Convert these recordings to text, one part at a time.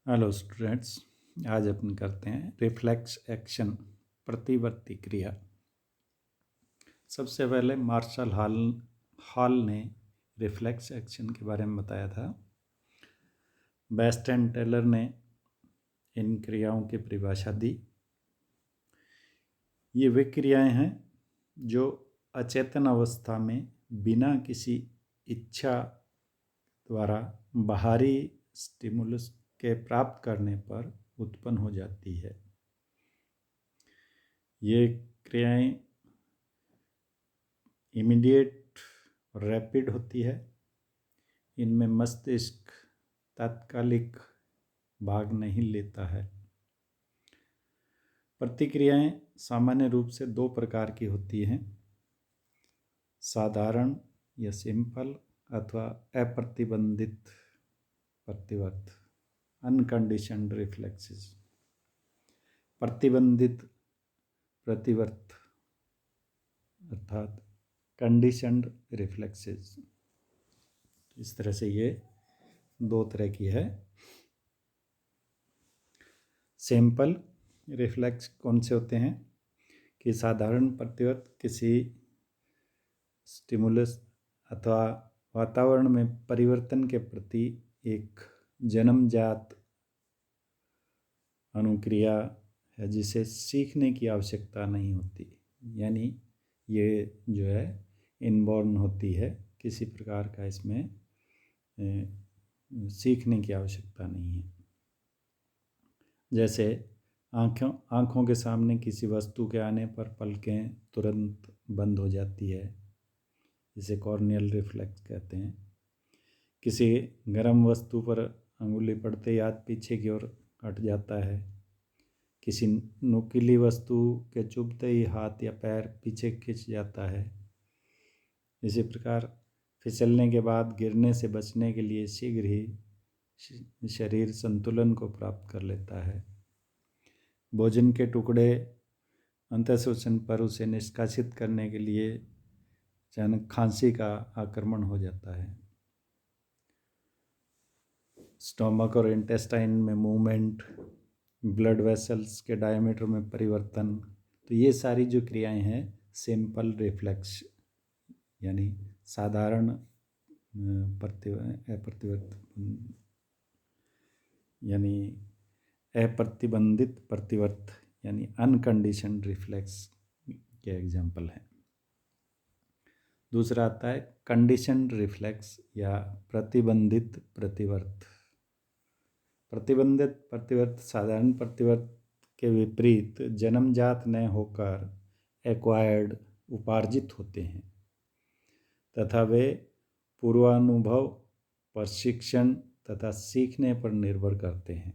Hello students, आज अपन करते हैं रिफ्लेक्स एक्शन, प्रतिवर्ती क्रिया। सबसे पहले मार्शल हॉल ने रिफ्लेक्स एक्शन के बारे में बताया था। बेस्ट एंड टेलर ने इन क्रियाओं की परिभाषा दी। ये वे क्रियाएं हैं जो अचेतन अवस्था में बिना किसी इच्छा द्वारा बाहरी स्टिमुलस के प्राप्त करने पर उत्पन्न हो जाती है। ये क्रियाएं इमीडिएट और रैपिड होती है। इनमें मस्तिष्क तात्कालिक भाग नहीं लेता है। प्रतिक्रियाएं सामान्य रूप से दो प्रकार की होती हैं, साधारण या सिंपल अथवा अप्रतिबंधित प्रतिवर्त, अनकंडीशनड रिफ्लेक्सेस। प्रतिबंधित प्रतिवर्त अर्थात कंडीशनड रिफ्लेक्सेस। इस तरह से ये दो तरह की है। सिंपल रिफ्लेक्स कौन से होते हैं कि साधारण प्रतिवर्त किसी स्टिमुलस अथवा वातावरण में परिवर्तन के प्रति एक जन्मजात अनुक्रिया है जिसे सीखने की आवश्यकता नहीं होती। यानी ये जो है इनबॉर्न होती है, किसी प्रकार का इसमें सीखने की आवश्यकता नहीं है। जैसे आँखों के सामने किसी वस्तु के आने पर पलकें तुरंत बंद हो जाती है, इसे कॉर्नियल रिफ्लेक्स कहते हैं। किसी गर्म वस्तु पर अंगुली पड़ते ही हाथ पीछे की ओर हट जाता है। किसी नुकीली वस्तु के चुभते ही हाथ या पैर पीछे खिंच जाता है। इसी प्रकार फिसलने के बाद गिरने से बचने के लिए शीघ्र ही शरीर संतुलन को प्राप्त कर लेता है। भोजन के टुकड़े अंतःशोषण पर उसे निष्कासित करने के लिए अचानक खांसी का आक्रमण हो जाता है। स्टोमक और इंटेस्टाइन में मूवमेंट, ब्लड वेसल्स के डायमीटर में परिवर्तन, तो ये सारी जो क्रियाएं हैं सिंपल रिफ्लेक्स यानी साधारण यानी अप्रतिबंधित प्रतिवर्त यानी अनकंडीशनड रिफ्लेक्स के एग्जाम्पल हैं। दूसरा आता है कंडीशनड रिफ्लेक्स या प्रतिबंधित प्रतिवर्त। प्रतिबंधित प्रतिवर्त साधारण प्रतिवर्त के विपरीत जन्मजात न होकर एक्वायर्ड उपार्जित होते हैं तथा वे पूर्वानुभव, प्रशिक्षण तथा सीखने पर निर्भर करते हैं।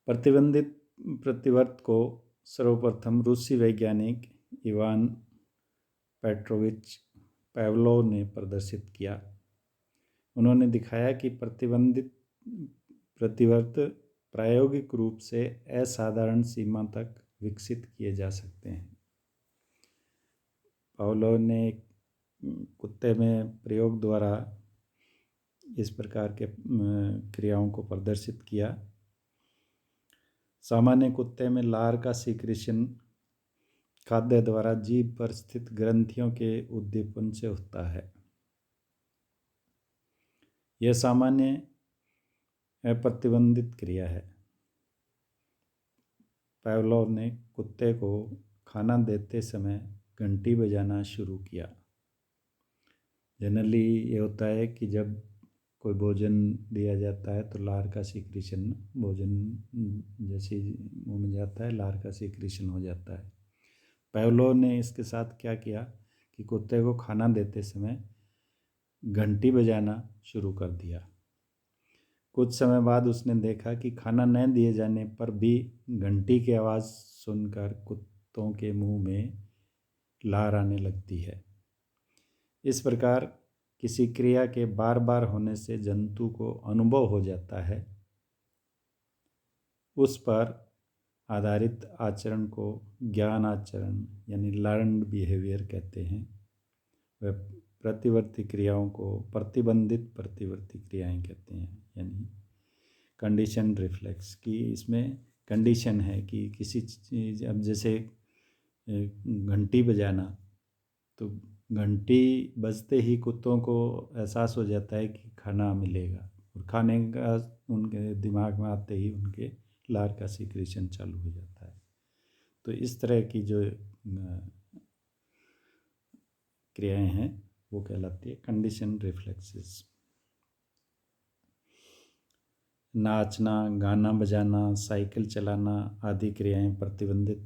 प्रतिबंधित प्रतिवर्त को सर्वप्रथम रूसी वैज्ञानिक इवान पेट्रोविच पावलोव ने प्रदर्शित किया। उन्होंने दिखाया कि प्रतिबंधित प्रतिवर्त प्रायोगिक रूप से असाधारण सीमा तक विकसित किए जा सकते हैं। पावलोव ने कुत्ते में प्रयोग द्वारा इस प्रकार के क्रियाओं को प्रदर्शित किया। सामान्य कुत्ते में लार का सीक्रेशन खाद्य द्वारा जीभ पर स्थित ग्रंथियों के उद्दीपन से होता है। यह सामान्य अप्रतिबंधित क्रिया है। पावलोव ने कुत्ते को खाना देते समय घंटी बजाना शुरू किया। जनरली ये होता है कि जब कोई भोजन दिया जाता है तो लार का सीक्रेशन, भोजन जैसे मुंह में जाता है लार का सीक्रेशन हो जाता है। पावलोव ने इसके साथ क्या किया कि कुत्ते को खाना देते समय घंटी बजाना शुरू कर दिया। कुछ समय बाद उसने देखा कि खाना न दिए जाने पर भी घंटी की आवाज़ सुनकर कुत्तों के मुंह में लार आने लगती है। इस प्रकार किसी क्रिया के बार बार होने से जंतु को अनुभव हो जाता है। उस पर आधारित आचरण को ज्ञान आचरण यानी लर्न्ड बिहेवियर कहते हैं। वह प्रतिवर्ती क्रियाओं को प्रतिबंधित प्रतिवर्ती क्रियाएं कहते हैं, यानी कंडीशन रिफ्लेक्स की इसमें कंडीशन है कि किसी चीज़, अब जैसे घंटी बजाना, तो घंटी बजते ही कुत्तों को एहसास हो जाता है कि खाना मिलेगा, और खाने का उनके दिमाग में आते ही उनके लार का सिक्रीशन चालू हो जाता है। तो इस तरह की जो क्रियाएं हैं वो कहलाती है कंडीशन रिफ्लेक्सेस। नाचना, गाना बजाना, साइकिल चलाना आदि क्रियाएं प्रतिबंधित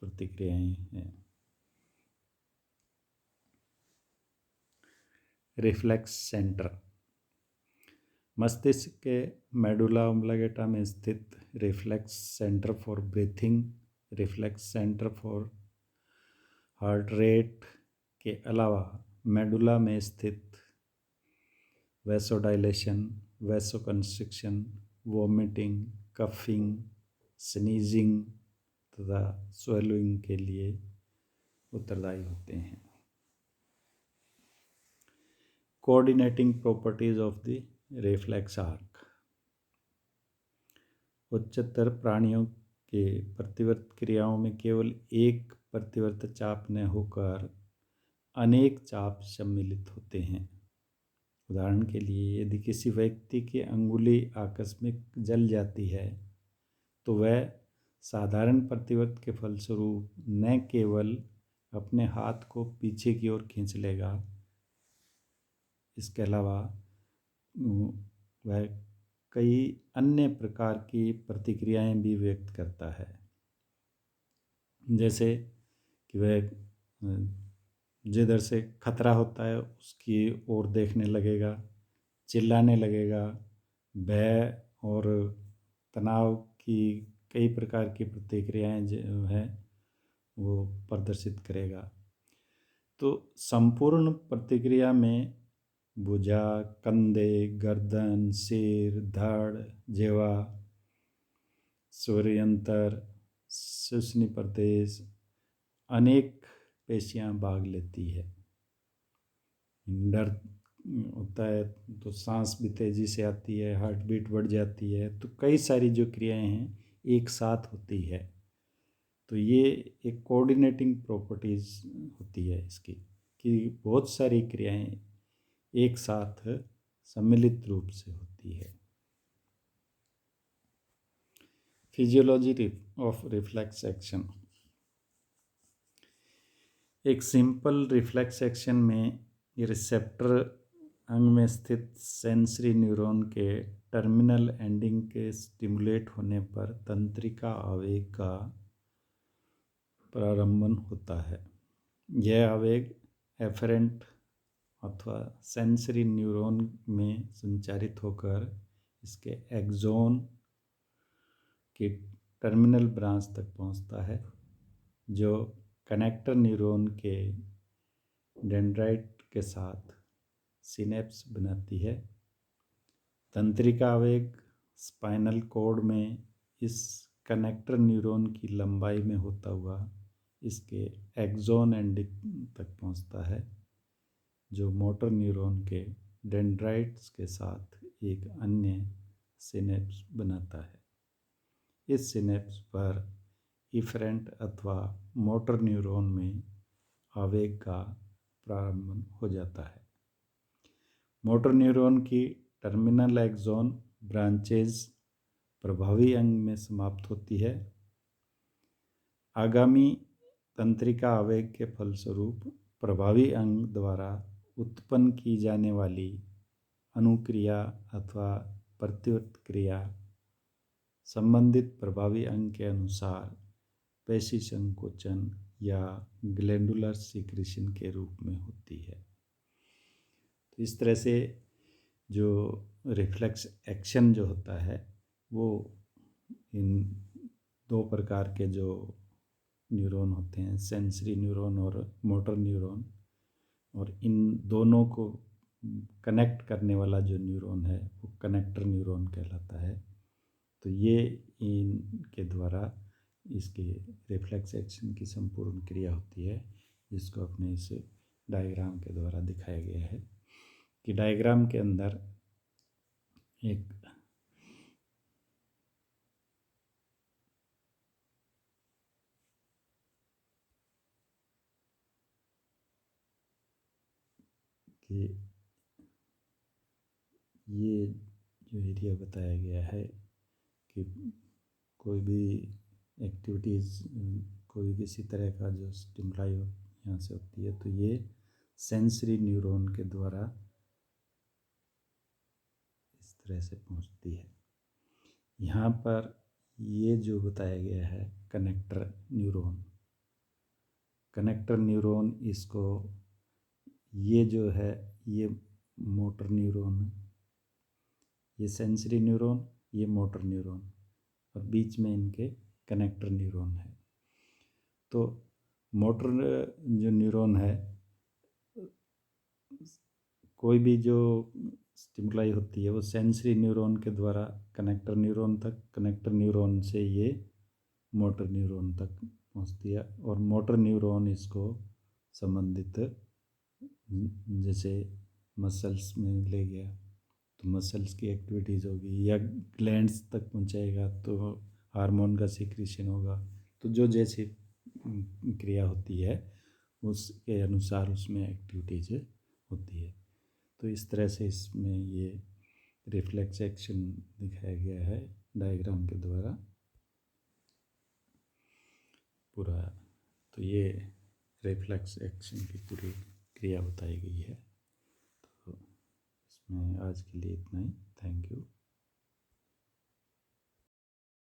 प्रतिक्रियाएं हैं। रिफ्लेक्स सेंटर मस्तिष्क के मेडुला ऑब्लिंगेटा में स्थित reflex centre for breathing, reflex centre for heart rate के अलावा मेडुला में स्थित वैसोडाइलेशन, वैसोकंस्ट्रिक्शन, वॉमिटिंग, कफिंग, स्नीजिंग तथा स्वेलोइंग के लिए उत्तरदायी होते हैं। Coordinating properties of the reflex arc. उच्चतर प्राणियों के प्रतिवर्त क्रियाओं में केवल एक प्रतिवर्त चाप न होकर अनेक चाप सम्मिलित होते हैं। उदाहरण के लिए, यदि किसी व्यक्ति की अंगुली आकस्मिक जल जाती है तो वह साधारण प्रतिवर्त के फलस्वरूप न केवल अपने हाथ को पीछे की ओर खींच लेगा, इसके अलावा वह कई अन्य प्रकार की प्रतिक्रियाएं भी व्यक्त करता है। जैसे कि वह जिधर से खतरा होता है उसकी ओर देखने लगेगा, चिल्लाने लगेगा, भय और तनाव की कई प्रकार की प्रतिक्रियाएं जो है वो प्रदर्शित करेगा। तो संपूर्ण प्रतिक्रिया में भुजा, कंधे, गर्दन, सिर, धड़, जिह्वा, स्वरयंत्र, शुष्नि प्रदेश अनेक पेशियां भाग लेती है। डर होता है तो सांस भी तेजी से आती है, हार्ट बीट बढ़ जाती है, तो कई सारी जो क्रियाएं हैं एक साथ होती है। तो ये एक कोऑर्डिनेटिंग प्रॉपर्टीज होती है इसकी, कि बहुत सारी क्रियाएं एक साथ सम्मिलित रूप से होती है। Physiology of reflex action. एक सिंपल रिफ्लेक्स एक्शन में ये रिसेप्टर अंग में स्थित सेंसरी न्यूरॉन के टर्मिनल एंडिंग के स्टिमुलेट होने पर तंत्रिका आवेग का प्रारंभन होता है। यह आवेग एफरेंट अथवा सेंसरी न्यूरॉन में संचारित होकर इसके एक्सोन की टर्मिनल ब्रांच तक पहुंचता है, जो कनेक्टर न्यूरॉन के डेंड्राइट के साथ सिनेप्स बनाती है। तंत्रिका आवेग स्पाइनल कॉर्ड में इस कनेक्टर न्यूरॉन की लंबाई में होता हुआ इसके एक्सोन एंडिंग तक पहुंचता है, जो मोटर न्यूरॉन के डेंड्राइट्स के साथ एक अन्य सिनेप्स बनाता है। इस सिनेप्स पर इफरेंट अथवा मोटर न्यूरॉन में आवेग का प्रारंभ हो जाता है। मोटर न्यूरॉन की टर्मिनल एक्सोन ब्रांचेज प्रभावी अंग में समाप्त होती है। आगामी तंत्रिका आवेग के फलस्वरूप प्रभावी अंग द्वारा उत्पन्न की जाने वाली अनुक्रिया अथवा प्रतिवर्त क्रिया संबंधित प्रभावी अंग के अनुसार पेशी संकोचन या ग्लैंडुलर सीक्रेशन के रूप में होती है। तो इस तरह से जो रिफ्लेक्स एक्शन जो होता है वो इन दो प्रकार के जो न्यूरॉन होते हैं, सेंसरी न्यूरॉन और मोटर न्यूरॉन, और इन दोनों को कनेक्ट करने वाला जो न्यूरॉन है वो कनेक्टर न्यूरॉन कहलाता है। तो ये इनके द्वारा इसके रिफ्लेक्स एक्शन की संपूर्ण क्रिया होती है, जिसको अपने इसे डायग्राम के द्वारा दिखाया गया है कि डायग्राम के अंदर एक कि ये जो एरिया बताया गया है कि कोई भी एक्टिविटीज़, कोई किसी तरह का जो स्टिमुलाई यहाँ से होती है तो ये सेंसरी न्यूरॉन के द्वारा इस तरह से पहुँचती है। यहाँ पर ये जो बताया गया है कनेक्टर न्यूरॉन, कनेक्टर न्यूरॉन, इसको ये जो है ये मोटर न्यूरॉन, ये सेंसरी न्यूरॉन, ये मोटर न्यूरॉन, और बीच में इनके कनेक्टर न्यूरॉन है। तो मोटर जो न्यूरॉन है, कोई भी जो स्टिमुलाई होती है वो सेंसरी न्यूरॉन के द्वारा कनेक्टर न्यूरॉन तक, कनेक्टर न्यूरॉन से ये मोटर न्यूरॉन तक पहुंचती है, और मोटर न्यूरॉन इसको संबंधित जैसे मसल्स में ले गया तो मसल्स की एक्टिविटीज़ होगी, या ग्लैंड्स तक पहुंचाएगा तो हार्मोन का सिक्रीशन होगा। तो जो जैसी क्रिया होती है उसके अनुसार उसमें एक्टिविटीज़ होती है। तो इस तरह से इसमें ये रिफ्लेक्स एक्शन दिखाया गया है डायग्राम के द्वारा पूरा। तो ये रिफ्लेक्स एक्शन की पूरी क्रिया बताई गई है। तो इसमें आज के लिए इतना ही। Thank you.